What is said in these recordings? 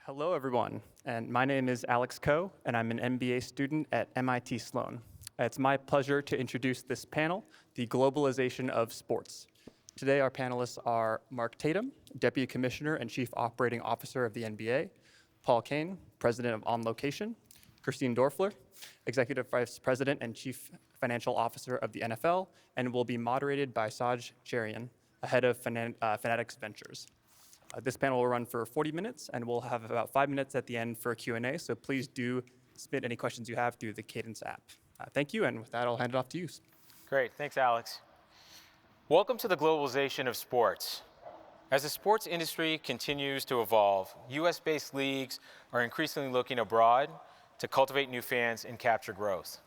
Hello, everyone, and my name is Alex Coe, and I'm an MBA student at MIT Sloan. It's my pleasure to introduce this panel, The Globalization of Sports. Today, our panelists are Mark Tatum, Deputy Commissioner and Chief Operating Officer of the NBA, Paul Kane, President of On Location, Christine Dorfler, Executive Vice President and Chief Financial Officer of the NFL, and will be moderated by Saj Cherian, Head of Fanatics Ventures. This panel will run for 40 minutes, and we'll have about 5 minutes at the end for a Q&A, so please do submit any questions you have through the Cadence app. Thank you, and with that, I'll hand it off to you. Great, thanks, Alex. Welcome to the globalization of sports. As the sports industry continues to evolve, US-based leagues are increasingly looking abroad to cultivate new fans and capture growth.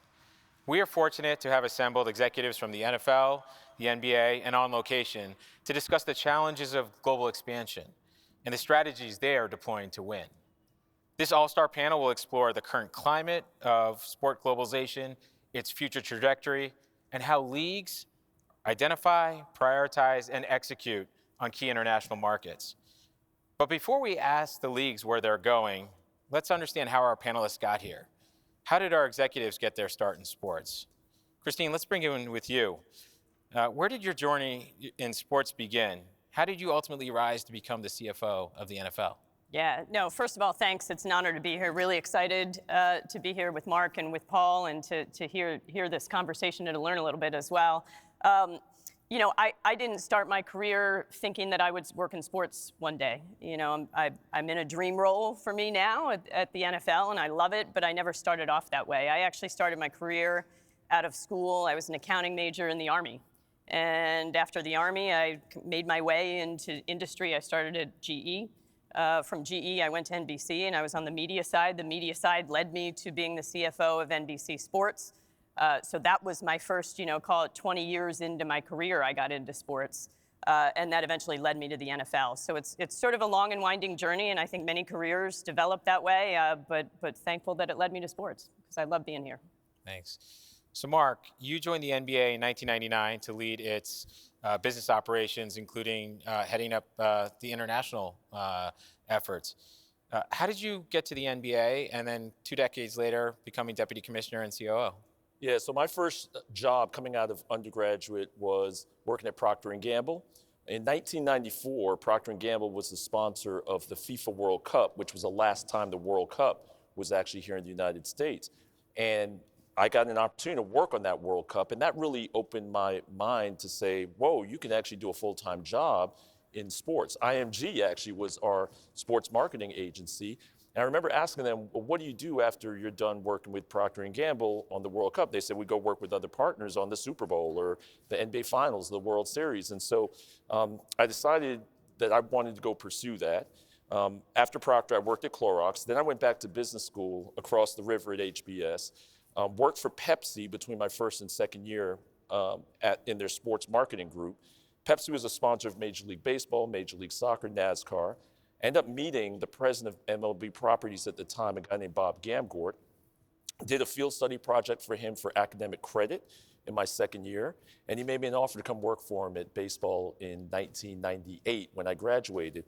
We are fortunate to have assembled executives from the NFL, the NBA, and On Location to discuss the challenges of global expansion and the strategies they are deploying to win. This all-star panel will explore the current climate of sport globalization, its future trajectory, and how leagues identify, prioritize, and execute on key international markets. But before we ask the leagues where they're going, let's understand how our panelists got here. How did our executives get their start in sports? Christine, let's bring it in with you. Where did your journey in sports begin? How did you ultimately rise to become the CFO of the NFL? Yeah, no, first of all, thanks. It's an honor to be here. Really excited to be here with Mark and with Paul and to hear this conversation and to learn a little bit as well. You know, I didn't start my career thinking that I would work in sports one day. You know, I'm in a dream role for me now at the NFL, and I love it, but I never started off that way. I actually started my career out of school. I was an accounting major in the Army. And after the Army, I made my way into industry. I started at GE. From GE, I went to NBC, and I was on the media side. The media side led me to being the CFO of NBC Sports. So that was my first, you know, call it 20 years into my career, I got into sports. And that eventually led me to the NFL. So it's sort of a long and winding journey, and I think many careers develop that way, but thankful that it led me to sports, because I love being here. Thanks. So Mark, you joined the NBA in 1999 to lead its business operations, including heading up the international efforts. How did you get to the NBA, and then 2 decades later, becoming Deputy Commissioner and COO? Yeah, so my first job coming out of undergraduate was working at Procter & Gamble. In 1994, Procter & Gamble was the sponsor of the FIFA World Cup, which was the last time the World Cup was actually here in the United States. And I got an opportunity to work on that World Cup, and that really opened my mind to say, whoa, you can actually do a full-time job in sports. IMG actually was our sports marketing agency. And I remember asking them, well, what do you do after you're done working with Procter & Gamble on the World Cup? They said, we go work with other partners on the Super Bowl or the NBA Finals, the World Series. And so I decided that I wanted to go pursue that. After Procter, I worked at Clorox. Then I went back to business school across the river at HBS. Worked for Pepsi between my first and second year in their sports marketing group. Pepsi was a sponsor of Major League Baseball, Major League Soccer, NASCAR. I ended up meeting the president of MLB Properties at the time, a guy named Bob Gamgort. Did a field study project for him for academic credit in my second year, and he made me an offer to come work for him at baseball in 1998 when I graduated.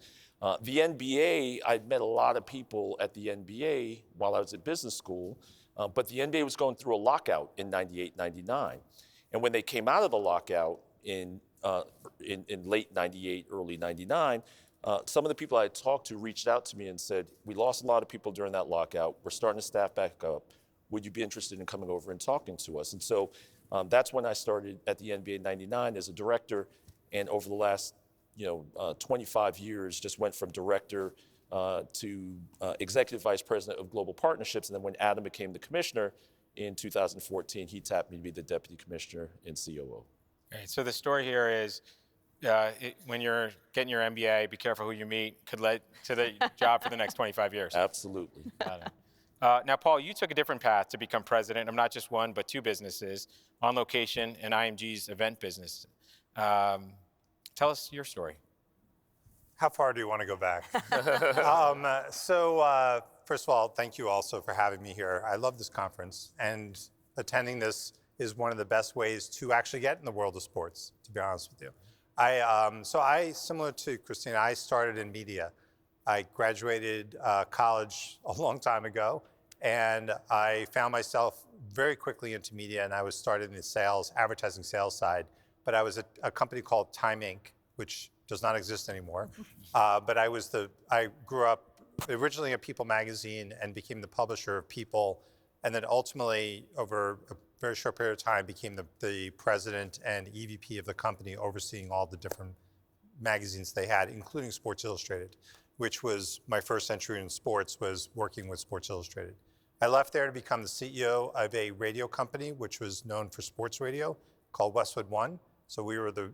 The NBA, I'd met a lot of people at the NBA while I was at business school, but the NBA was going through a lockout in 98, 99. And when they came out of the lockout in late 98, early 99, some of the people I had talked to reached out to me and said, we lost a lot of people during that lockout. We're starting to staff back up. Would you be interested in coming over and talking to us? And so that's when I started at the NBA in 99 as a director. And over the last 25 years, just went from director to executive vice president of global partnerships. And then when Adam became the commissioner in 2014, he tapped me to be the deputy commissioner and COO. Right, so the story here is, when you're getting your MBA, be careful who you meet, could lead to the job for the next 25 years. Absolutely. Got it. Now, Paul, you took a different path to become president of not just one, but 2 businesses, On Location and IMG's event business. Tell us your story. How far do you want to go back? First of all, thank you also for having me here. I love this conference, and attending this is one of the best ways to actually get in the world of sports, to be honest with you. Similar to Christina, I started in media. I graduated college a long time ago, and I found myself very quickly into media, and I was started in the advertising sales side. But I was at a company called Time Inc., which does not exist anymore. But I grew up originally at People magazine and became the publisher of People, and then ultimately, over a very short period of time, became the president and EVP of the company, overseeing all the different magazines they had, including Sports Illustrated, which was my first entry in sports, was working with Sports Illustrated. I left there to become the CEO of a radio company, which was known for sports radio, called Westwood One. So we were the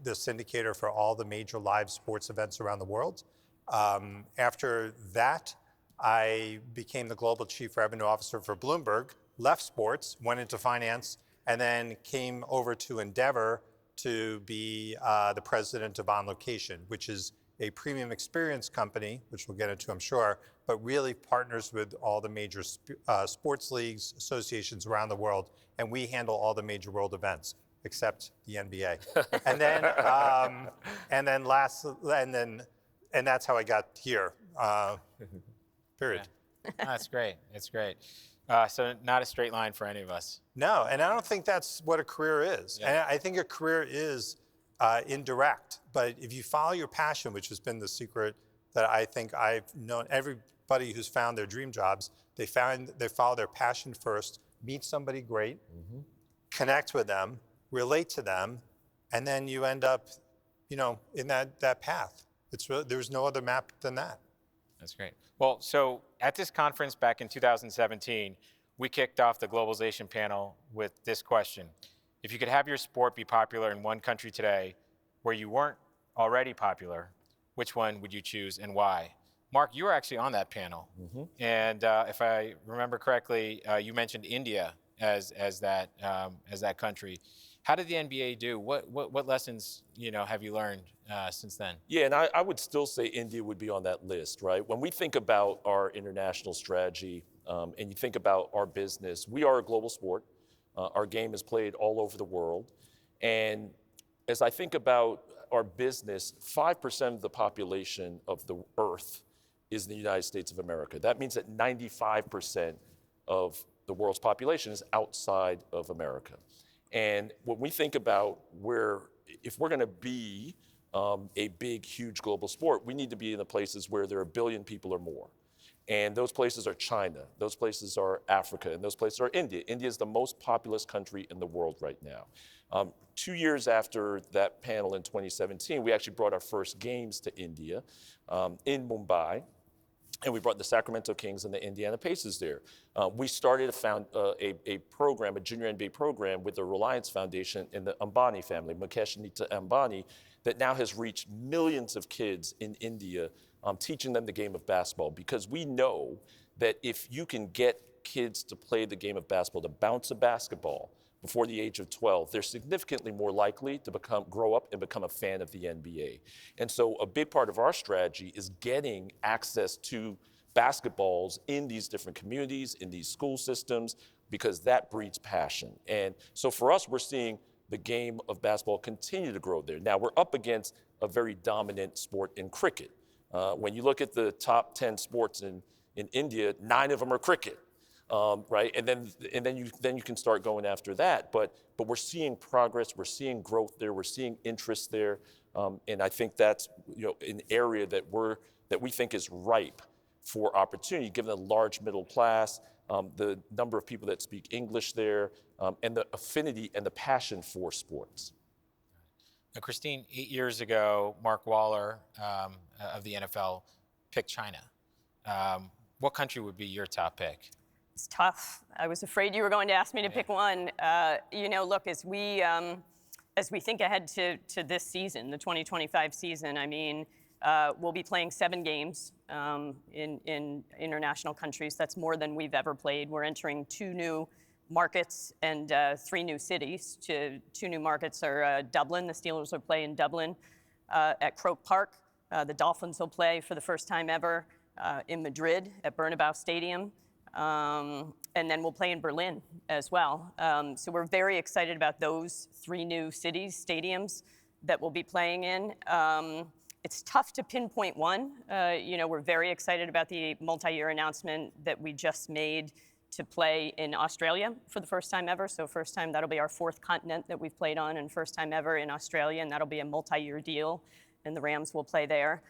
syndicator for all the major live sports events around the world. After that, I became the global chief revenue officer for Bloomberg, left sports, went into finance, and then came over to Endeavor to be the president of On Location, which is a premium experience company, which we'll get into, I'm sure, but really partners with all the major sports leagues, associations around the world, and we handle all the major world events, except the NBA. And that's how I got here. Period. Yeah. Oh, that's great. That's great. So not a straight line for any of us. No, and I don't think that's what a career is. Yeah. And I think a career is indirect. But if you follow your passion, which has been the secret that I think I've known, everybody who's found their dream jobs, they follow their passion first, meet somebody great, connect with them, relate to them, and then you end up, in that path. There's no other map than that. That's great. Well, so at this conference back in 2017, we kicked off the Globalization panel with this question. If you could have your sport be popular in one country today where you weren't already popular, which one would you choose and why? Mark, you were actually on that panel. And if I remember correctly, you mentioned India as that country. How did the NBA do? What lessons have you learned since then? Yeah, and I would still say India would be on that list, right? When we think about our international strategy and you think about our business, we are a global sport. Our game is played all over the world. And as I think about our business, 5% of the population of the earth is in the United States of America. That means that 95% of the world's population is outside of America. And when we think about if we're going to be a big, huge global sport, we need to be in the places where there are 1 billion people or more. And those places are China, those places are Africa, and those places are India. India is the most populous country in the world right now. 2 years after that panel in 2017, we actually brought our first games to India in Mumbai. And we brought the Sacramento Kings and the Indiana Pacers there. We started a program, a junior NBA program with the Reliance Foundation and the Ambani family, Mukesh and Nita Ambani, that now has reached millions of kids in India, teaching them the game of basketball. Because we know that if you can get kids to play the game of basketball, to bounce a basketball before the age of 12, they're significantly more likely to grow up and become a fan of the NBA. And so a big part of our strategy is getting access to basketballs in these different communities, in these school systems, because that breeds passion. And so for us, we're seeing the game of basketball continue to grow there. Now, we're up against a very dominant sport in cricket. When you look at the top 10 sports in India, 9 of them are cricket. Right, and then you can start going after that. But we're seeing progress, we're seeing growth there, we're seeing interest there, and I think that's an area that we think is ripe for opportunity, given the large middle class, the number of people that speak English there, and the affinity and the passion for sports. Now, Christine, 8 years ago, Mark Waller of the NFL picked China. What country would be your top pick? It's tough. I was afraid you were going to ask me to pick one. Look, as we think ahead to this season, the 2025 season, we'll be playing 7 games in international countries. That's more than we've ever played. We're entering 2 new markets and 3 new cities. 2 new markets are Dublin. The Steelers will play in Dublin at Croke Park. The Dolphins will play for the first time ever in Madrid at Bernabeu Stadium. And then we'll play in Berlin as well. So we're very excited about those 3 new cities, stadiums that we'll be playing in. It's tough to pinpoint one. We're very excited about the multi-year announcement that we just made to play in Australia for the first time ever. So first time, that'll be our fourth continent that we've played on, and first time ever in Australia, and that'll be a multi-year deal, and the Rams will play there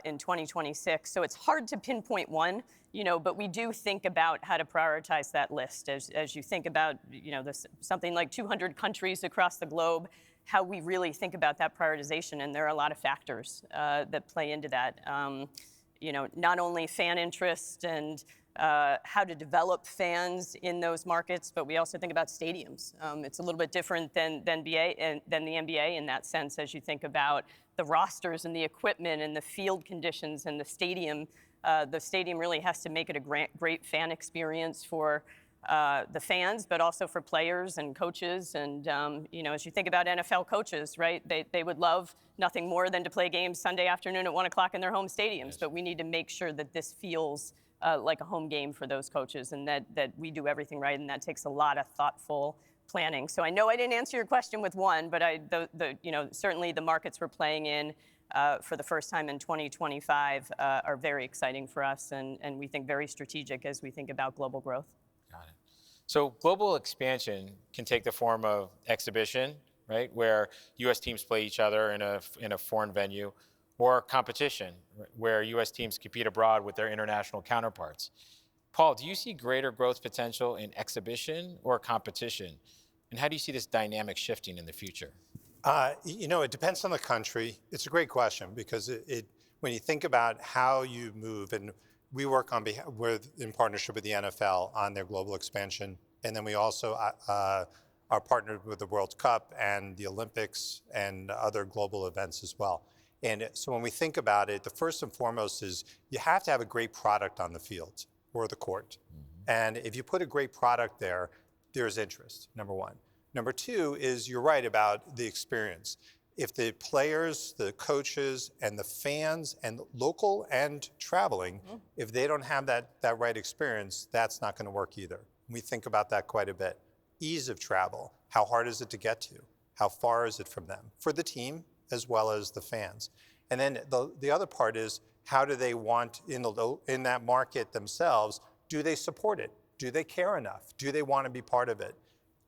in 2026. So it's hard to pinpoint one, but we do think about how to prioritize that list. As you think about, something like 200 countries across the globe, how we really think about that prioritization, and there are a lot of factors that play into that. Not only fan interest and how to develop fans in those markets, but we also think about stadiums. It's a little bit different than the NBA in that sense, as you think about the rosters and the equipment and the field conditions and the stadium. The stadium really has to make it a great fan experience for the fans, but also for players and coaches. And as you think about NFL coaches, right, they would love nothing more than to play games Sunday afternoon at 1 o'clock in their home stadiums. Yes. But we need to make sure that this feels like a home game for those coaches, and that we do everything right, and that takes a lot of thoughtful planning. So I know I didn't answer your question with one, but certainly the markets we're playing in for the first time in 2025 are very exciting for us, and we think very strategic as we think about global growth. Got it. So global expansion can take the form of exhibition, right, where U.S. teams play each other in a foreign venue, or competition, where U.S. teams compete abroad with their international counterparts. Paul, do you see greater growth potential in exhibition or competition? And how do you see this dynamic shifting in the future? It depends on the country. It's a great question because when you think about how you move, and we work in partnership with the NFL on their global expansion, and then we also are partnered with the World Cup and the Olympics and other global events as well. And so when we think about it, the first and foremost is you have to have a great product on the field or the court. Mm-hmm. And if you put a great product there, there's interest, number one. Number two is you're right about the experience. If the players, the coaches, and the fans, and local and traveling, mm-hmm. if they don't have that right experience, that's not going to work either. We think about that quite a bit. Ease of travel. How hard is it to get to? How far is it from them? For the team, as well as the fans. And then the other part is, how do they want, in that market themselves, do they support it? Do they care enough? Do they want to be part of it?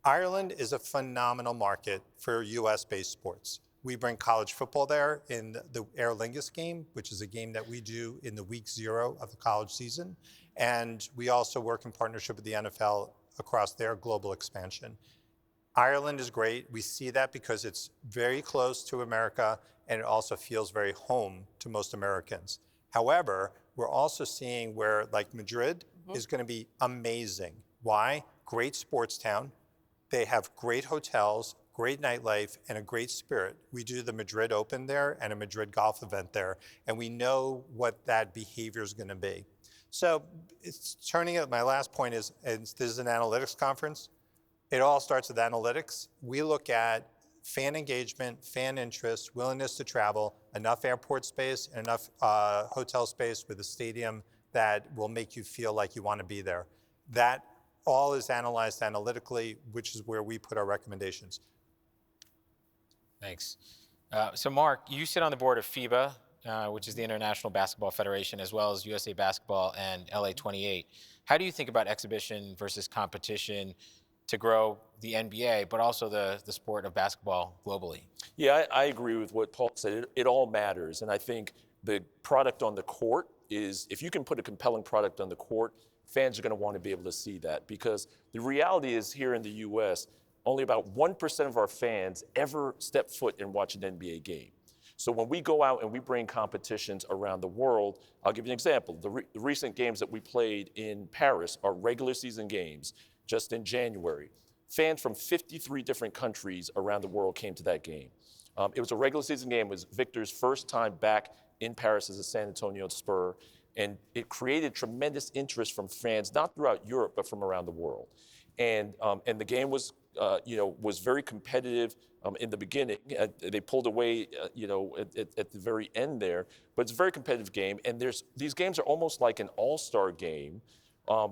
Ireland is a phenomenal market for US-based sports. We bring college football there in the Aer Lingus game, which is a game that we do in the week 0 of the college season. And we also work in partnership with the NFL across their global expansion. Ireland is great. We see that because it's very close to America, and it also feels very home to most Americans. However, we're also seeing where, like Madrid, mm-hmm. is going to be amazing. Why? Great sports town. They have great hotels, great nightlife, and a great spirit. We do the Madrid Open there and a Madrid golf event there, and we know what that behavior is going to be. So it's turning it. My last point is, and this is an analytics conference. It all starts with analytics. We look at fan engagement, fan interest, willingness to travel, enough airport space, and enough hotel space with a stadium that will make you feel like you want to be there. That all is analyzed analytically, which is where we put our recommendations. Thanks. So Mark, you sit on the board of FIBA, which is the International Basketball Federation, as well as USA Basketball and LA28. How do you think about exhibition versus competition to grow the NBA, but also the sport of basketball globally? Yeah, I agree with what Paul said. It all matters. And I think the product on the court is, if you can put a compelling product on the court, fans are going to want to be able to see that. Because the reality is, here in the US, only about 1% of our fans ever step foot and watch an NBA game. So when we go out and we bring competitions around the world, I'll give you an example. The recent games that we played in Paris are regular season games. Just in January, fans from 53 different countries around the world came to that game. It was a regular season game. It was Victor's first time back in Paris as a San Antonio Spur, and it created tremendous interest from fans, not throughout Europe, but from around the world. And the game was very competitive in the beginning. They pulled away, at the very end there, but it's a very competitive game. And these games are almost like an all-star game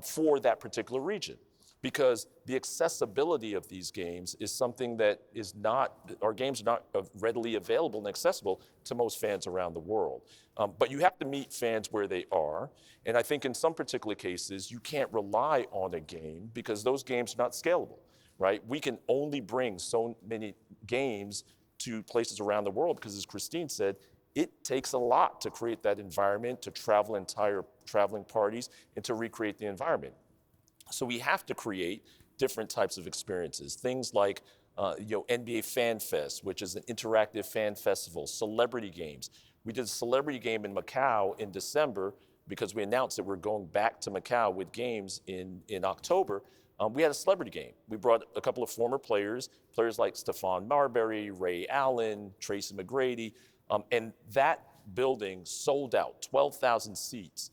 for that particular region. because the accessibility of these games is something that is not, our games are not readily available and accessible to most fans around the world. But you have to meet fans where they are, and I think in some particular cases, you can't rely on a game because those games are not scalable, right? We can only bring so many games to places around the world because, as Christine said, it takes a lot to create that environment, to travel entire traveling parties, and to recreate the environment. So we have to create different types of experiences. Things like NBA Fan Fest, which is an interactive fan festival, celebrity games. We did a celebrity game in Macau in December because we announced that we're going back to Macau with games in October. We had a celebrity game. We brought a couple of former players like Stephon Marbury, Ray Allen, Tracy McGrady, and that building sold out, 12,000 seats.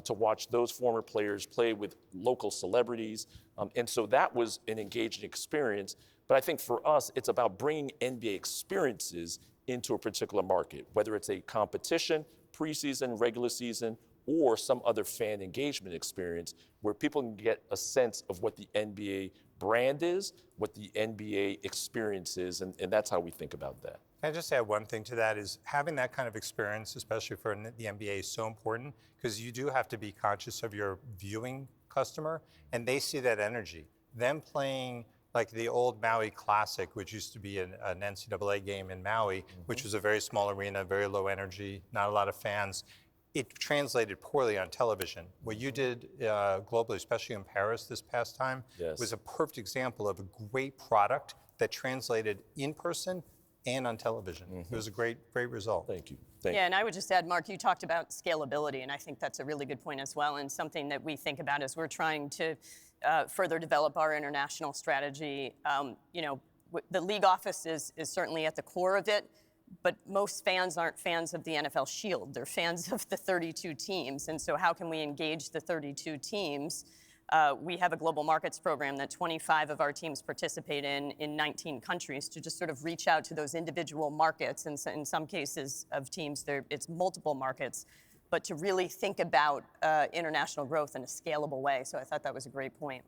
To watch those former players play with local celebrities. And so that was an engaging experience. But I think for us, it's about bringing NBA experiences into a particular market, whether it's a competition, preseason, regular season, or some other fan engagement experience where people can get a sense of what the NBA brand is, what the NBA experience is, and that's how we think about that. Can I just add one thing to that is having that kind of experience, especially for the NBA, is so important because you do have to be conscious of your viewing customer and they see that energy. Them playing like the old Maui Classic, which used to be an NCAA game in Maui, which was a very small arena, very low energy, not a lot of fans. It translated poorly on television. What you did globally, especially in Paris this past time, was a perfect example of a great product that translated in person and on television. It was a great result. Thank you. And I would just add, Mark, you talked about scalability, and I think that's a really good point as well, and something that we think about as we're trying to further develop our international strategy. The league office is certainly at the core of it, but most fans aren't fans of the NFL Shield. They're fans of the 32 teams, and so how can we engage the 32 teams? We have a global markets program that 25 of our teams participate in 19 countries to just sort of reach out to those individual markets. And so in some cases of teams, it's multiple markets, but to really think about international growth in a scalable way. So I thought that was a great point.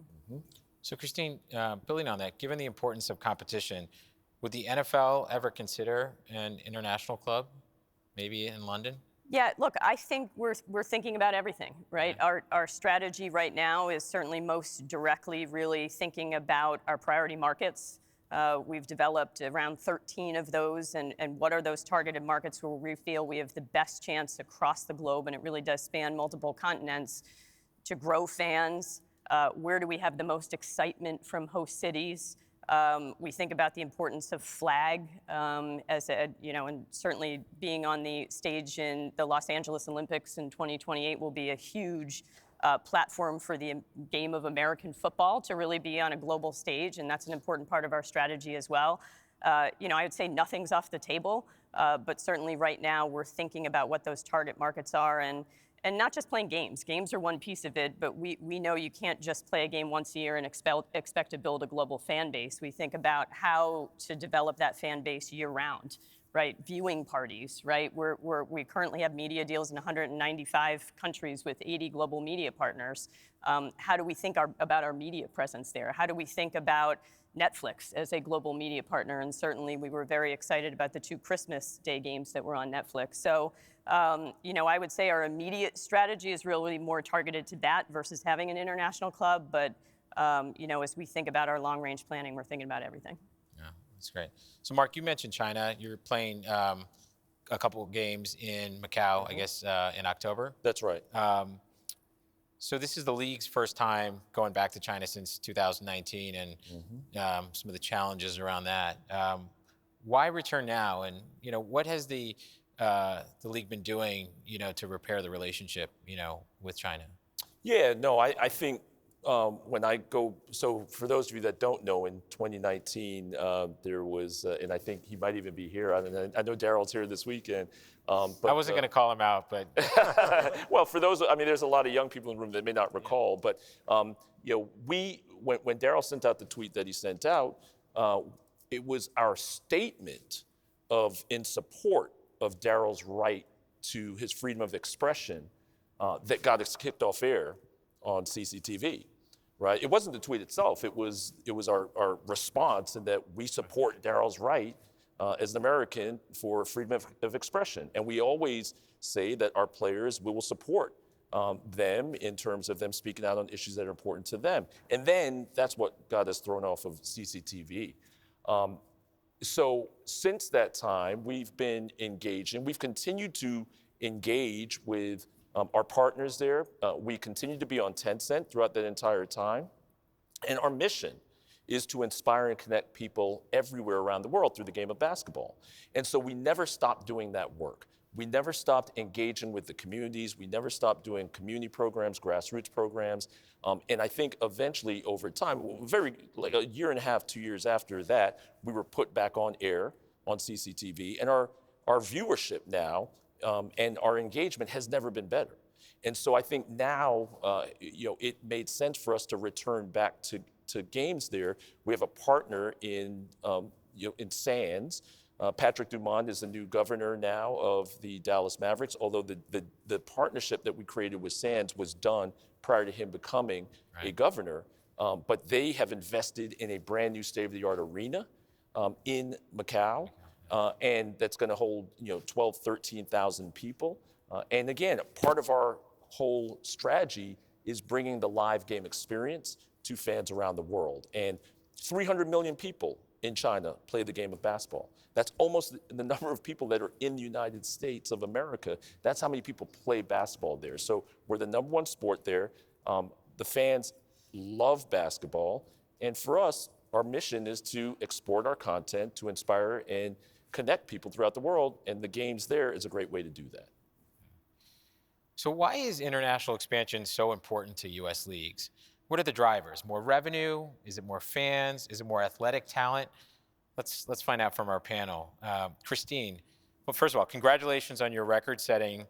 So Christine, building on that, given the importance of competition, would the NFL ever consider an international club, maybe in London? Yeah, look, I think we're thinking about everything, right? Our strategy right now is certainly most directly really thinking about our priority markets. We've developed around 13 of those, and what are those targeted markets where we feel we have the best chance across the globe, and it really does span multiple continents, to grow fans. Where do we have the most excitement from host cities? We think about the importance of flag and certainly being on the stage in the Los Angeles Olympics in 2028 will be a huge platform for the game of American football to really be on a global stage, and that's an important part of our strategy as well. I would say nothing's off the table, but certainly right now we're thinking about what those target markets are, and not just playing games. Games are one piece of it, but we know you can't just play a game once a year and expect to build a global fan base. We think about how to develop that fan base year round, right? Viewing parties, right? We currently have media deals in 195 countries with 80 global media partners. How do we think about our media presence there? How do we think about Netflix as a global media partner? And certainly we were very excited about the 2 Christmas Day games that were on Netflix. So, I would say our immediate strategy is really more targeted to that versus having an international club. But, as we think about our long-range planning, we're thinking about everything. Yeah, that's great. So, Mark, you mentioned China. You're playing a couple of games in Macau, I guess, in October. That's right. So this is the league's first time going back to China since 2019, and some of the challenges around that. Why return now? And what has the league been doing, to repair the relationship, with China? Yeah, no, I think when I go, so for those of you that don't know, in 2019, there was, and I think he might even be here. I know Daryl's here this weekend. But, I wasn't going to call him out, but. Well, for those, there's a lot of young people in the room that may not recall, but, when Daryl sent out the tweet that he sent out, it was our statement in support of Daryl's right to his freedom of expression that got us kicked off air on CCTV, right? It wasn't the tweet itself. It was our response, in that we support Daryl's right as an American for freedom of expression. And we always say that our players, we will support them in terms of them speaking out on issues that are important to them. And then that's what got us thrown off of CCTV. So since that time, we've been engaging. We've continued to engage with our partners there. We continue to be on Tencent throughout that entire time. And our mission is to inspire and connect people everywhere around the world through the game of basketball. And so we never stopped doing that work. We never stopped engaging with the communities. We never stopped doing community programs, grassroots programs. And I think eventually over time, like a year and a half, 2 years after that, we were put back on air on CCTV. And our viewership now and our engagement has never been better. And so I think now, it made sense for us to return back to games there. We have a partner in Sands. Patrick Dumont is the new governor now of the Dallas Mavericks, although the partnership that we created with Sands was done prior to him becoming a governor. But they have invested in a brand new state-of-the-art arena in Macau, and that's going to hold 12, 13,000 people. And again, part of our whole strategy is bringing the live game experience to fans around the world. And 300 million people in China play the game of basketball. That's almost the number of people that are in the United States of America. That's how many people play basketball there. So we're the #1 sport there. The fans love basketball. And for us, our mission is to export our content to inspire and connect people throughout the world. And the games there is a great way to do that. So why is international expansion so important to U.S. leagues? What are the drivers? More revenue? Is it more fans? Is it more athletic talent? Let's find out from our panel. Christine, well, first of all, congratulations on your record-setting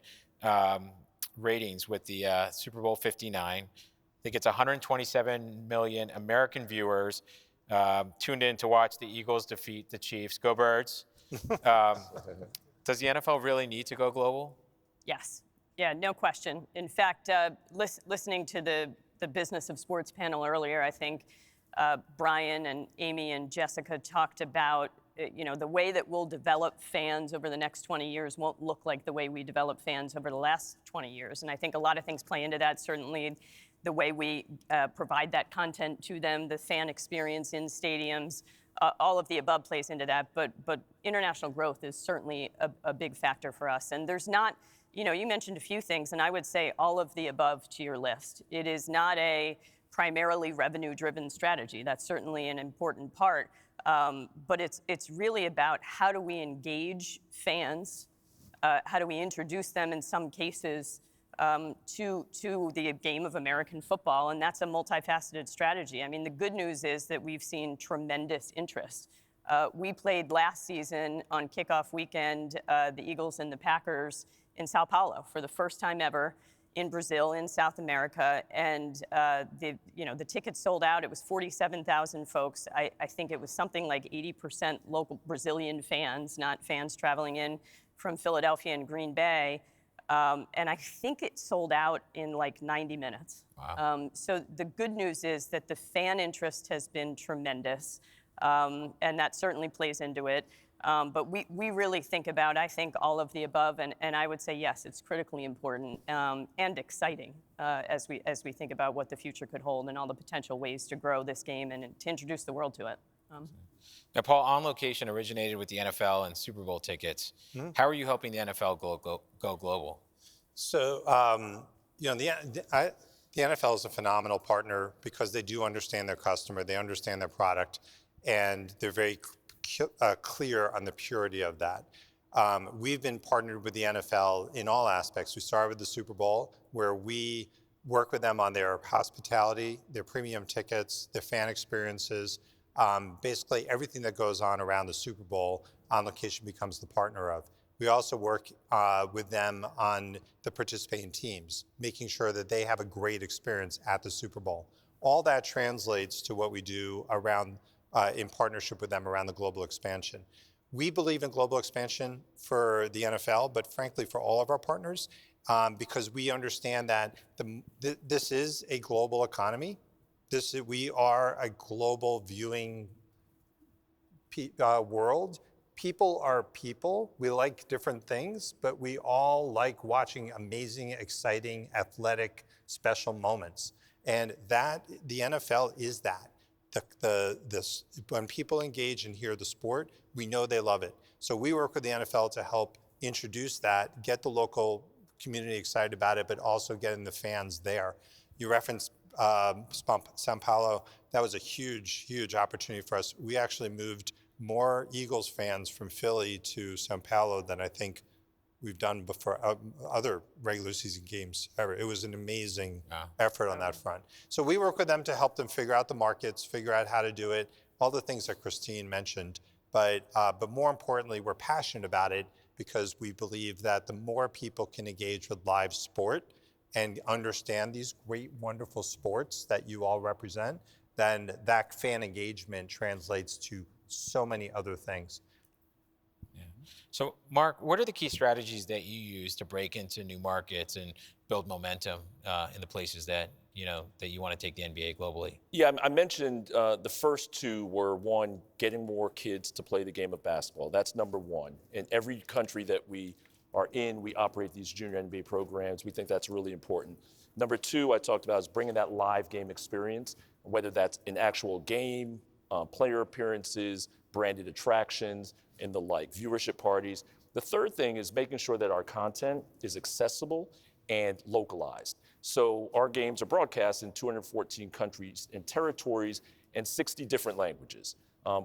ratings with the Super Bowl 59. I think it's 127 million American viewers tuned in to watch the Eagles defeat the Chiefs. Go Birds. Does the NFL really need to go global? Yes. Yeah, no question. In fact, listening to the Business of Sports panel earlier, I think Brian and Amy and Jessica talked about the way that we'll develop fans over the next 20 years won't look like the way we develop fans over the last 20 years. And I think a lot of things play into that, certainly the way we provide that content to them, the fan experience in stadiums, all of the above plays into that. But international growth is certainly a big factor for us. And there's not, you mentioned a few things, and I would say all of the above to your list. It is not a primarily revenue-driven strategy. That's certainly an important part. But it's really about how do we engage fans, how do we introduce them in some cases to the game of American football, and that's a multifaceted strategy. I mean, the good news is that we've seen tremendous interest. We played last season on kickoff weekend, the Eagles and the Packers in Sao Paulo for the first time ever in Brazil, in South America, and the tickets sold out. It was 47,000 folks. I think it was something like 80% local Brazilian fans, not fans traveling in from Philadelphia and Green Bay. And I think it sold out in like 90 minutes. Wow. So the good news is that the fan interest has been tremendous, and that certainly plays into it. But we really think about, I think, all of the above, and I would say, yes, it's critically important and exciting as we think about what the future could hold and all the potential ways to grow this game and to introduce the world to it. Now, Paul, On Location originated with the NFL and Super Bowl tickets. Mm-hmm. How are you helping the NFL go global? So, the NFL is a phenomenal partner because they do understand their customer, they understand their product, and they're very clear on the purity of that. We've been partnered with the NFL in all aspects. We started with the Super Bowl, where we work with them on their hospitality, their premium tickets, their fan experiences. Basically, everything that goes on around the Super Bowl, On Location becomes the partner of. We also work with them on the participating teams, making sure that they have a great experience at the Super Bowl. All that translates to what we do around in partnership with them around the global expansion. We believe in global expansion for the NFL, but frankly for all of our partners, because we understand that this is a global economy. We are a global viewing world. People are people. We like different things, but we all like watching amazing, exciting, athletic, special moments. And that the NFL is that. When people engage and hear the sport, we know they love it. So we work with the NFL to help introduce that, get the local community excited about it, but also getting the fans there. You referenced Sao Paulo. That was a huge, huge opportunity for us. We actually moved more Eagles fans from Philly to Sao Paulo than I think we've done before other regular season games ever. It was an amazing effort on that front. So we work with them to help them figure out the markets, figure out how to do it, all the things that Christine mentioned. But more importantly, we're passionate about it because we believe that the more people can engage with live sport and understand these great, wonderful sports that you all represent, then that fan engagement translates to so many other things. Yeah. So, Mark, what are the key strategies that you use to break into new markets and build momentum in the places that you want to take the NBA globally? Yeah, I mentioned the first two were, one, getting more kids to play the game of basketball. That's number one. In every country that we are in, we operate these junior NBA programs. We think that's really important. Number two, I talked about, is bringing that live game experience, whether that's an actual game, player appearances, branded attractions, and the like, viewership parties. The third thing is making sure that our content is accessible and localized. So our games are broadcast in 214 countries and territories and 60 different languages.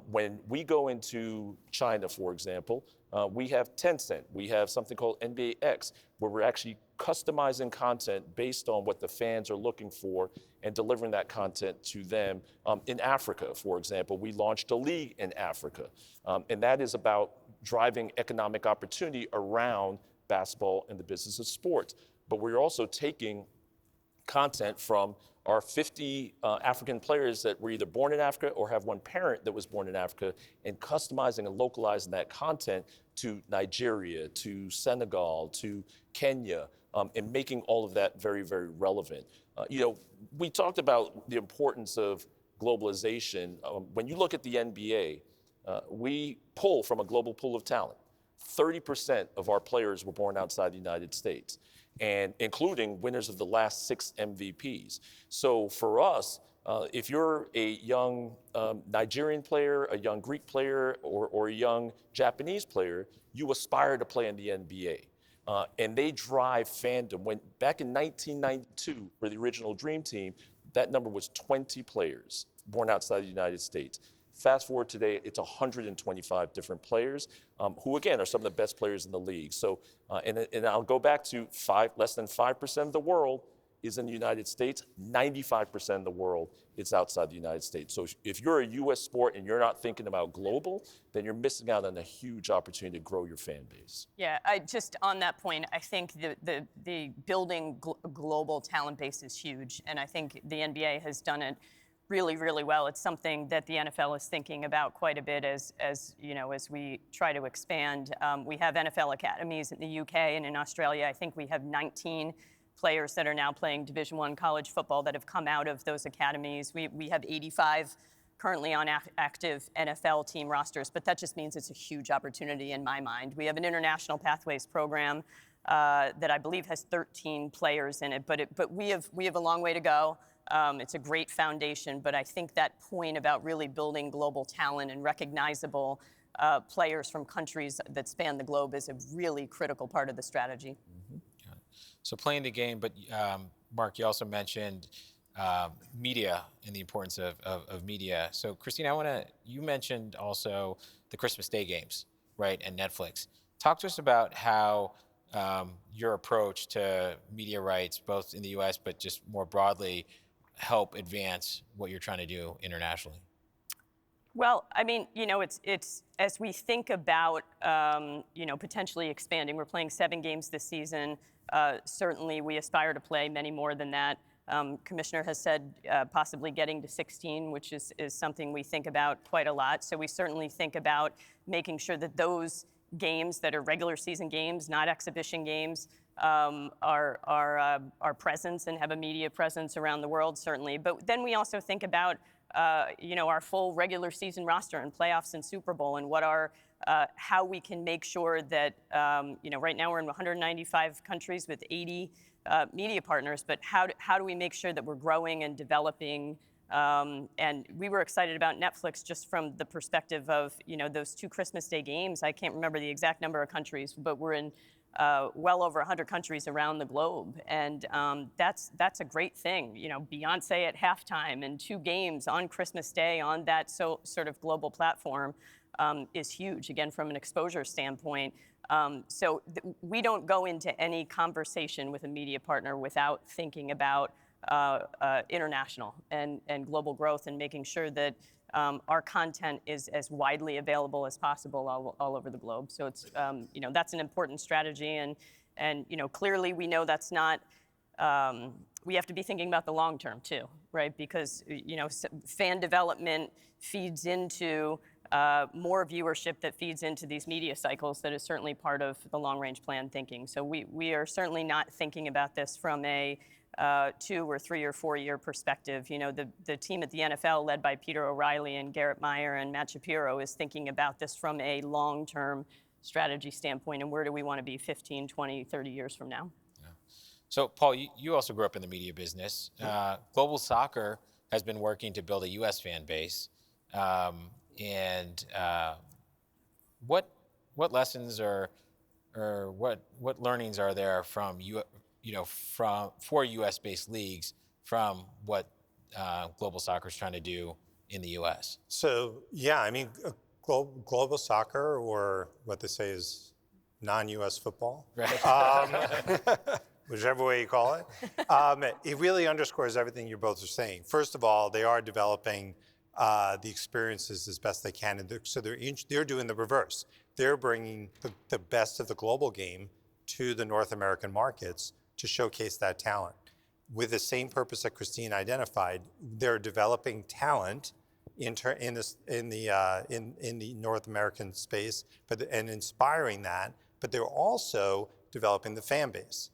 When we go into China, for example, we have Tencent. We have something called NBA X, where we're actually customizing content based on what the fans are looking for and delivering that content to them. In Africa, for example, we launched a league in Africa, and that is about driving economic opportunity around basketball and the business of sports. But we're also taking content from our 50 African players that were either born in Africa or have one parent that was born in Africa, and customizing and localizing that content to Nigeria, to Senegal, to Kenya, and making all of that very, very relevant. We talked about the importance of globalization. When you look at the NBA, we pull from a global pool of talent. 30% of our players were born outside the United States, and including winners of the last 6 MVPs. So for us, if you're a young Nigerian player, a young Greek player, or a young Japanese player, you aspire to play in the NBA. And they drive fandom. Back in 1992, for the original Dream Team, that number was 20 players born outside the United States. Fast forward today, it's 125 different players who, again, are some of the best players in the league. So, and I'll go back to less than 5% of the world is in the United States. 95% of the world is outside the United States. So if you're a U.S. sport and you're not thinking about global, then you're missing out on a huge opportunity to grow your fan base. Yeah, on that point, I think the building global talent base is huge, and I think the NBA has done it really, really well. It's something that the NFL is thinking about quite a bit as we try to expand. We have NFL academies in the UK and in Australia. I think we have 19 players that are now playing Division I college football that have come out of those academies. We have 85 currently on active NFL team rosters, but that just means it's a huge opportunity in my mind. We have an International Pathways program that I believe has 13 players in it, but we have a long way to go. It's a great foundation, but I think that point about really building global talent and recognizable players from countries that span the globe is a really critical part of the strategy. Mm-hmm. So playing the game, but Mark, you also mentioned media and the importance of media. So Christine, you mentioned also the Christmas Day games, right, and Netflix. Talk to us about how your approach to media rights, both in the U.S. but just more broadly, help advance what you're trying to do internationally. Well, I mean, it's as we think about, potentially expanding. We're playing 7 games this season. Certainly, we aspire to play many more than that. Commissioner has said possibly getting to 16, which is something we think about quite a lot. So we certainly think about making sure that those games that are regular season games, not exhibition games, our presence and have a media presence around the world, certainly. But then we also think about our full regular season roster and playoffs and Super Bowl, and how we can make sure that right now we're in 195 countries with 80 media partners, but how do we make sure that we're growing and developing? And we were excited about Netflix just from the perspective of those 2 Christmas Day games. I can't remember the exact number of countries, but we're in well over 100 countries around the globe, and that's a great thing. Beyonce at halftime and 2 games on Christmas Day on that sort of global platform is huge, again, from an exposure standpoint. So we don't go into any conversation with a media partner without thinking about international and global growth, and making sure that our content is as widely available as possible all over the globe. So it's that's an important strategy, and clearly we know that's not. We have to be thinking about the long term too, right? Because fan development feeds into more viewership that feeds into these media cycles. That is certainly part of the long range plan thinking. So we are certainly not thinking about this from a 2 or 3 or 4 year perspective. The team at the NFL, led by Peter O'Reilly and Garrett Meyer and Matt Shapiro, is thinking about this from a long-term strategy standpoint, and where do we want to be 15, 20, 30 years from now. Yeah. So, Paul, you also grew up in the media business. Global Soccer has been working to build a U.S. fan base. What lessons or what learnings are there from for U.S.-based leagues from what Global Soccer is trying to do in the U.S.? So, yeah, I mean, global soccer, or what they say is non-U.S. football, Right. Whichever way you call it, it really underscores everything you both are saying. First of all, they are developing the experiences as best they can, and they're doing the reverse. They're bringing the best of the global game to the North American markets to showcase that talent. With the same purpose that Christine identified, they're developing talent in the North American space, and inspiring that. But they're also developing the fan base,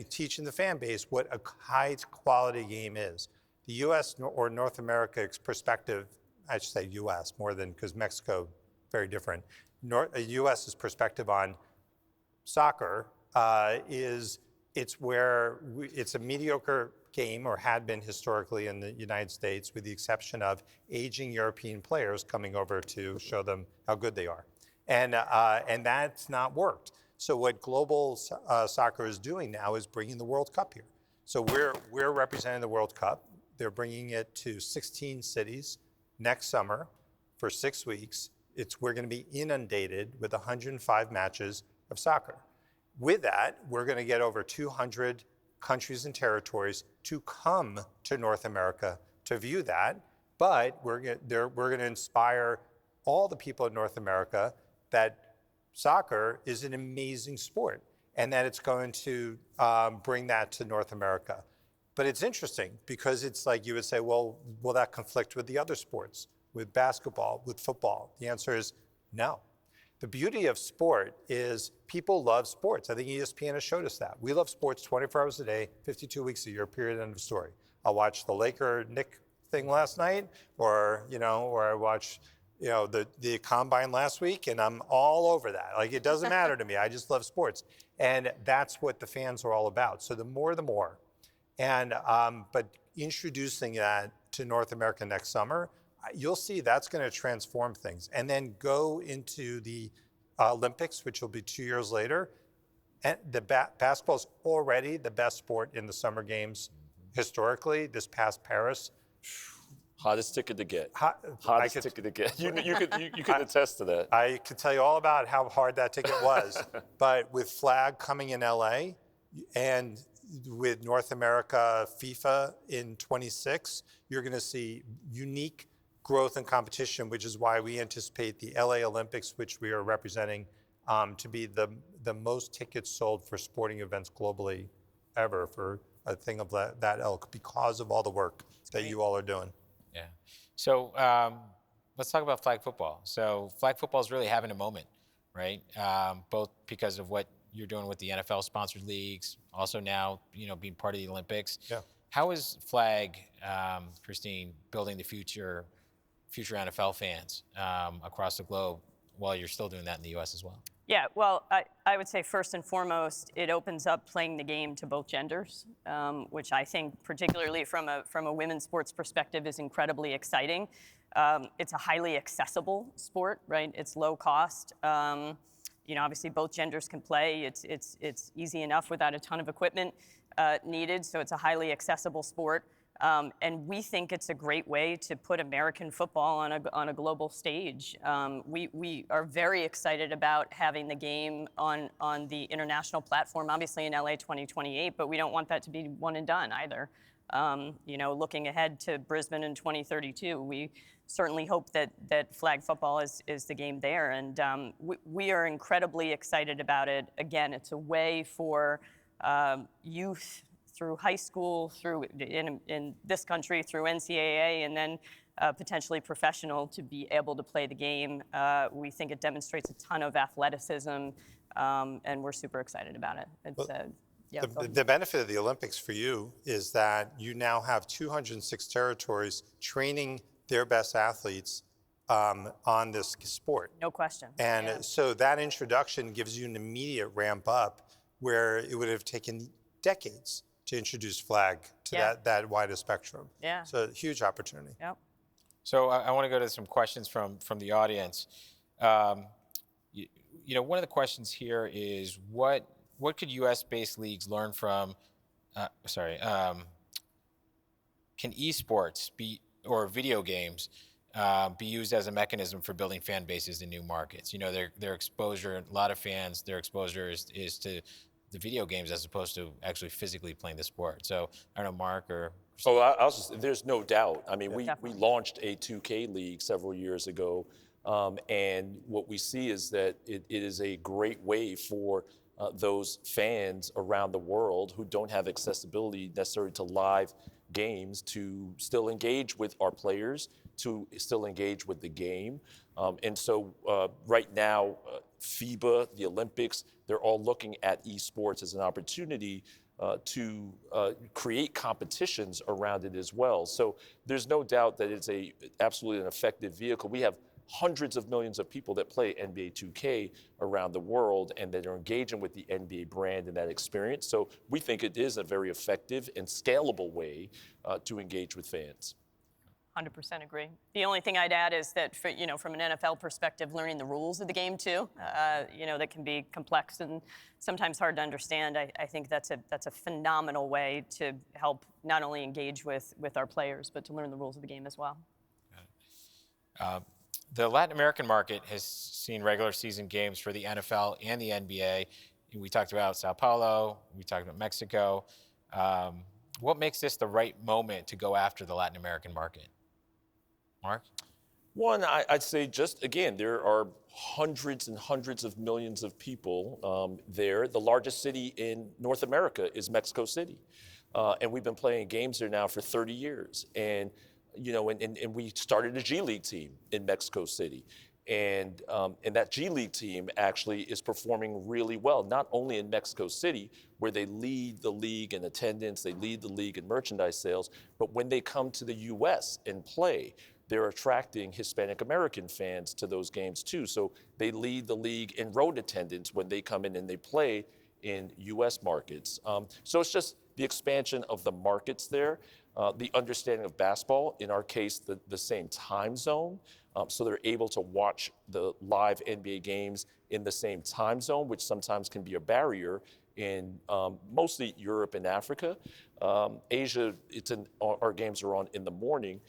teaching the fan base what a high quality game is. The U.S. or North America perspective, I should say U.S. more than, because Mexico, very different. U.S.'s perspective on soccer is it's a mediocre game, or had been historically in the United States, with the exception of aging European players coming over to show them how good they are. And that's not worked. So what Global Soccer is doing now is bringing the World Cup here. So we're representing the World Cup. They're bringing it to 16 cities next summer for 6 weeks. We're going to be inundated with 105 matches of soccer. With that, we're going to get over 200 countries and territories to come to North America to view that. But we're going to inspire all the people in North America that soccer is an amazing sport, and that it's going to bring that to North America. But it's interesting, because it's like you would say, well, will that conflict with the other sports, with basketball, with football? The answer is no. The beauty of sport is people love sports. I think ESPN has showed us that. We love sports 24 hours a day, 52 weeks a year, period, end of story. I'll watch the Laker-Knick thing last night, or I watch the combine last week, and I'm all over that. Like, it doesn't matter to me. I just love sports. And that's what the fans are all about. So the more. And but introducing that to North America next summer, you'll see that's going to transform things. And then go into the Olympics, which will be 2 years later. And the basketball's already the best sport in the Summer Games historically. This past Paris, Hottest ticket to get. Hottest ticket to get. You can attest to that. I could tell you all about how hard that ticket was. But with Flag coming in LA, and with North America FIFA in 26, you're going to see unique growth and competition, which is why we anticipate the LA Olympics, which we are representing, to be the most tickets sold for sporting events globally ever, for a thing of that ilk, because of all the work that you all are doing. Yeah. So let's talk about flag football. So flag football is really having a moment, right? Both because of what you're doing with the NFL sponsored leagues, also now, being part of the Olympics. Yeah. How is Flag, Christine, building the future NFL fans across the globe while you're still doing that in the U.S. as well? Yeah, well, I would say first and foremost, it opens up playing the game to both genders, which I think, particularly from a women's sports perspective, is incredibly exciting. It's a highly accessible sport, right? It's low cost. Obviously both genders can play. It's easy enough without a ton of equipment needed, so it's a highly accessible sport. And we think it's a great way to put American football on a global stage. We are very excited about having the game on the international platform, obviously in LA 2028, but we don't want that to be one and done either. Looking ahead to Brisbane in 2032, we certainly hope that flag football is the game there. And we are incredibly excited about it. Again, it's a way for youth through high school, through in this country, through NCAA, and then potentially professional to be able to play the game. We think it demonstrates a ton of athleticism, and we're super excited about it. It's, the benefit of the Olympics for you is that you now have 206 territories training their best athletes on this sport. No question. And so that introduction gives you an immediate ramp up where it would have taken decades to introduce flag to that wider spectrum. Yeah. So huge opportunity. Yep. So I want to go to some questions from the audience. One of the questions here is what could U.S.-based leagues learn from? Can esports or video games be used as a mechanism for building fan bases in new markets? Their exposure, a lot of fans, their exposure is to the video games as opposed to actually physically playing the sport. So I don't know, Mark or... There's no doubt. I mean, we launched a 2K league several years ago, and what we see is that it is a great way for those fans around the world who don't have accessibility necessarily to live games to still engage with our players, to still engage with the game. And so right now, FIBA, the Olympics, they're all looking at esports as an opportunity to create competitions around it as well. So there's no doubt that it's absolutely an effective vehicle. We have hundreds of millions of people that play NBA 2K around the world and that are engaging with the NBA brand and that experience. So we think it is a very effective and scalable way to engage with fans. 100% agree. The only thing I'd add is that, from an NFL perspective, learning the rules of the game too, that can be complex and sometimes hard to understand. I think that's a phenomenal way to help not only engage with our players, but to learn the rules of the game as well. The Latin American market has seen regular season games for the NFL and the NBA. We talked about Sao Paulo. We talked about Mexico. What makes this the right moment to go after the Latin American market? Mark? One, I'd say just, again, there are hundreds and hundreds of millions of people there. The largest city in North America is Mexico City. And we've been playing games there now for 30 years. And, and we started a G League team in Mexico City. And that G League team actually is performing really well, not only in Mexico City, where they lead the league in attendance, they lead the league in merchandise sales, but when they come to the U.S. and play, they're attracting Hispanic American fans to those games too. So they lead the league in road attendance when they come in and they play in U.S. markets. So it's just the expansion of the markets there, the understanding of basketball, in our case, the same time zone. So they're able to watch the live NBA games in the same time zone, which sometimes can be a barrier in mostly Europe and Africa. Asia, our games are on in the morning,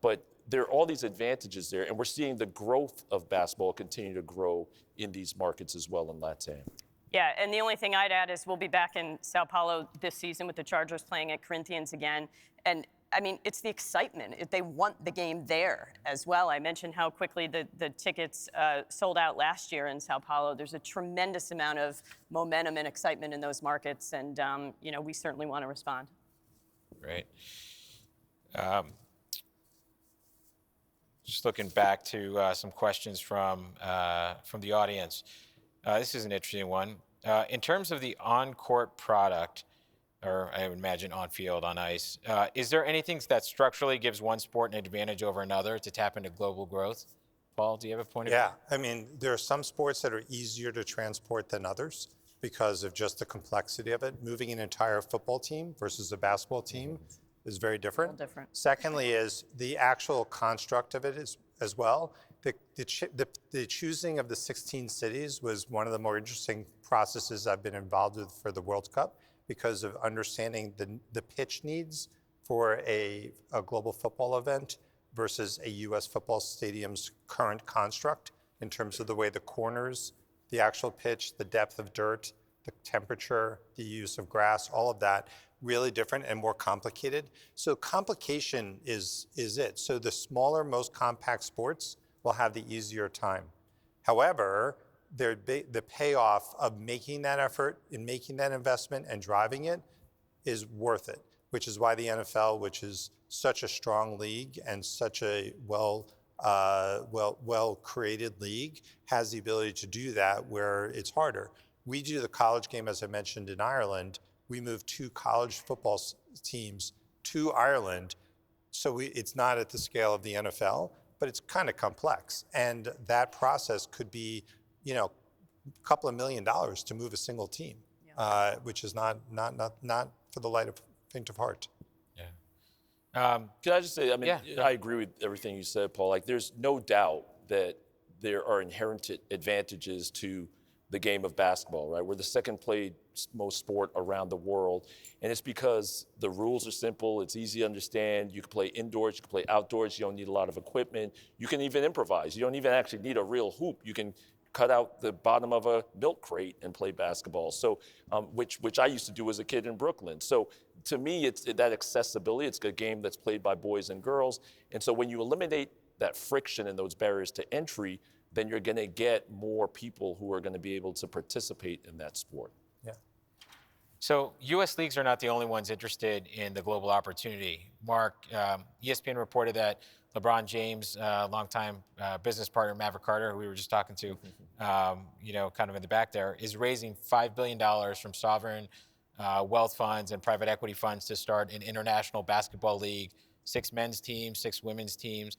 but there are all these advantages there, and we're seeing the growth of basketball continue to grow in these markets as well in LATAM. Yeah, and the only thing I'd add is we'll be back in Sao Paulo this season with the Chargers playing at Corinthians again. And I mean, it's the excitement. They want the game there as well. I mentioned how quickly the tickets sold out last year in Sao Paulo. There's a tremendous amount of momentum and excitement in those markets, and we certainly want to respond. Great. Just looking back to some questions from the audience. This is an interesting one. In terms of the on-court product, or I would imagine on-field, on ice, is there anything that structurally gives one sport an advantage over another to tap into global growth? Paul, do you have a point of view? Yeah, I mean, there are some sports that are easier to transport than others because of just the complexity of it. Moving an entire football team versus a basketball team is very different. All different. Secondly is the actual construct of it is, as well. The choosing of the 16 cities was one of the more interesting processes I've been involved with for the World Cup because of understanding the pitch needs for a global football event versus a U.S. football stadium's current construct in terms of the way the corners, the actual pitch, the depth of dirt, the temperature, the use of grass, all of that, really different and more complicated. So complication is it. So the smaller, most compact sports will have the easier time. However, the payoff of making that effort and making that investment and driving it is worth it, which is why the NFL, which is such a strong league and such a well-created league, has the ability to do that where it's harder. We do the college game, as I mentioned, in Ireland. We moved 2 college football teams to Ireland. So it's not at the scale of the NFL, but it's kind of complex. And that process could be, a couple of $1 million to move a single team, which is not for the faint of heart. Can I just say, Yeah. I agree with everything you said, Paul. Like, there's no doubt that there are inherent advantages to the game of basketball, right? We're the second played most sport around the world. And it's because the rules are simple. It's easy to understand. You can play indoors. You can play outdoors. You don't need a lot of equipment. You can even improvise. You don't even actually need a real hoop. You can cut out the bottom of a milk crate and play basketball. So, which I used to do as a kid in Brooklyn. So to me, it's that accessibility. It's a game that's played by boys and girls. And so when you eliminate that friction and those barriers to entry, then you're going to get more people who are going to be able to participate in that sport. Yeah. So U.S. leagues are not the only ones interested in the global opportunity. Mark, ESPN reported that LeBron James, longtime business partner Maverick Carter, who we were just talking to, kind of in the back there, is raising $5 billion from sovereign wealth funds and private equity funds to start an international basketball league, 6 men's teams, 6 women's teams.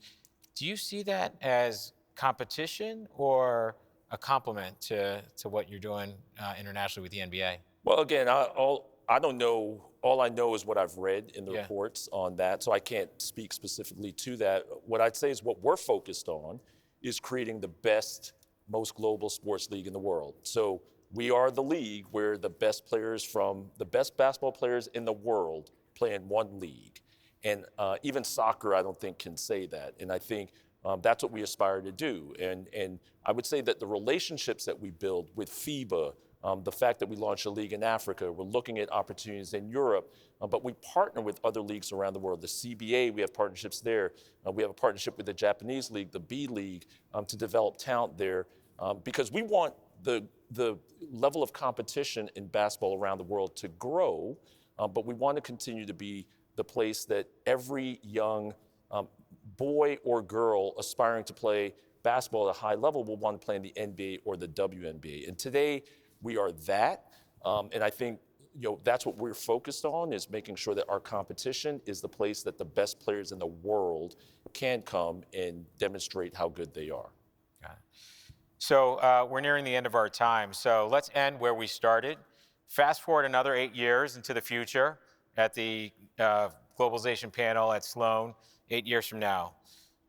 Do you see that as competition or a complement to what you're doing internationally with the NBA? Well, again, I don't know. All I know is what I've read in the reports on that, so I can't speak specifically to that. What I'd say is what we're focused on is creating the best, most global sports league in the world. So we are the league where the best players from the best basketball players in the world play in one league. And even soccer, I don't think, can say that. And I think that's what we aspire to do. And I would say that the relationships that we build with FIBA, the fact that we launched a league in Africa, we're looking at opportunities in Europe, but we partner with other leagues around the world. The CBA, we have partnerships there. We have a partnership with the Japanese league, the B League, to develop talent there, because we want the level of competition in basketball around the world to grow, but we want to continue to be the place that every young boy or girl aspiring to play basketball at a high level will want to play in the NBA or the WNBA. And today, we are that, and I think that's what we're focused on, is making sure that our competition is the place that the best players in the world can come and demonstrate how good they are. Got it. So we're nearing the end of our time, so let's end where we started. Fast forward another 8 years into the future at the Globalization panel at Sloan, 8 years from now.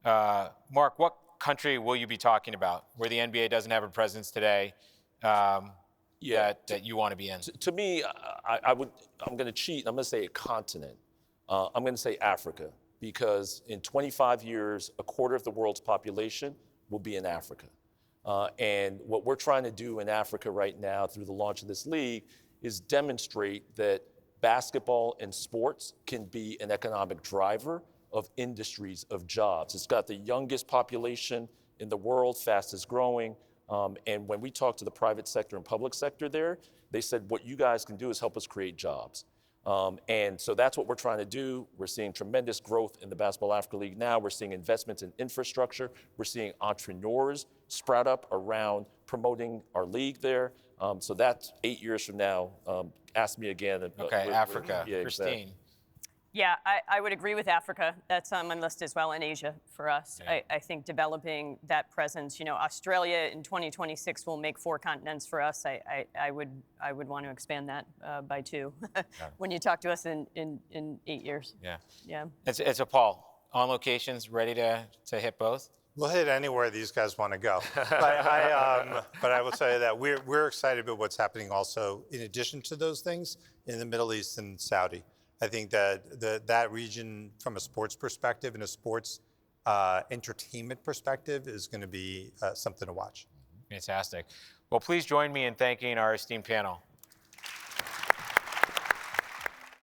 Mark, what country will you be talking about where the NBA doesn't have a presence today? That you want to be in? To me, I'm going to cheat. I'm going to say a continent. I'm going to say Africa, because in 25 years, a quarter of the world's population will be in Africa. And what we're trying to do in Africa right now through the launch of this league is demonstrate that basketball and sports can be an economic driver of industries, of jobs. It's got the youngest population in the world, fastest growing. And when we talked to the private sector and public sector there, they said, what you guys can do is help us create jobs. And so that's what we're trying to do. We're seeing tremendous growth in the Basketball Africa League now. We're seeing investments in infrastructure. We're seeing entrepreneurs sprout up around promoting our league there. So that's 8 years from now. Ask me again. Okay, Africa. Yeah, Christine. exactly. Yeah, I would agree with Africa. That's on my list as well, in Asia for us. Yeah. I think developing that presence, Australia in 2026 will make 4 continents for us. I would want to expand that by 2 when you talk to us in 8 years. Yeah. Yeah. It's a Paul, on locations, ready to hit both? We'll hit anywhere these guys want to go. But I will tell you that we're excited about what's happening also, in addition to those things, in the Middle East and Saudi. I think that that region, from a sports perspective and a sports entertainment perspective, is going to be something to watch. Fantastic. Well, please join me in thanking our esteemed panel.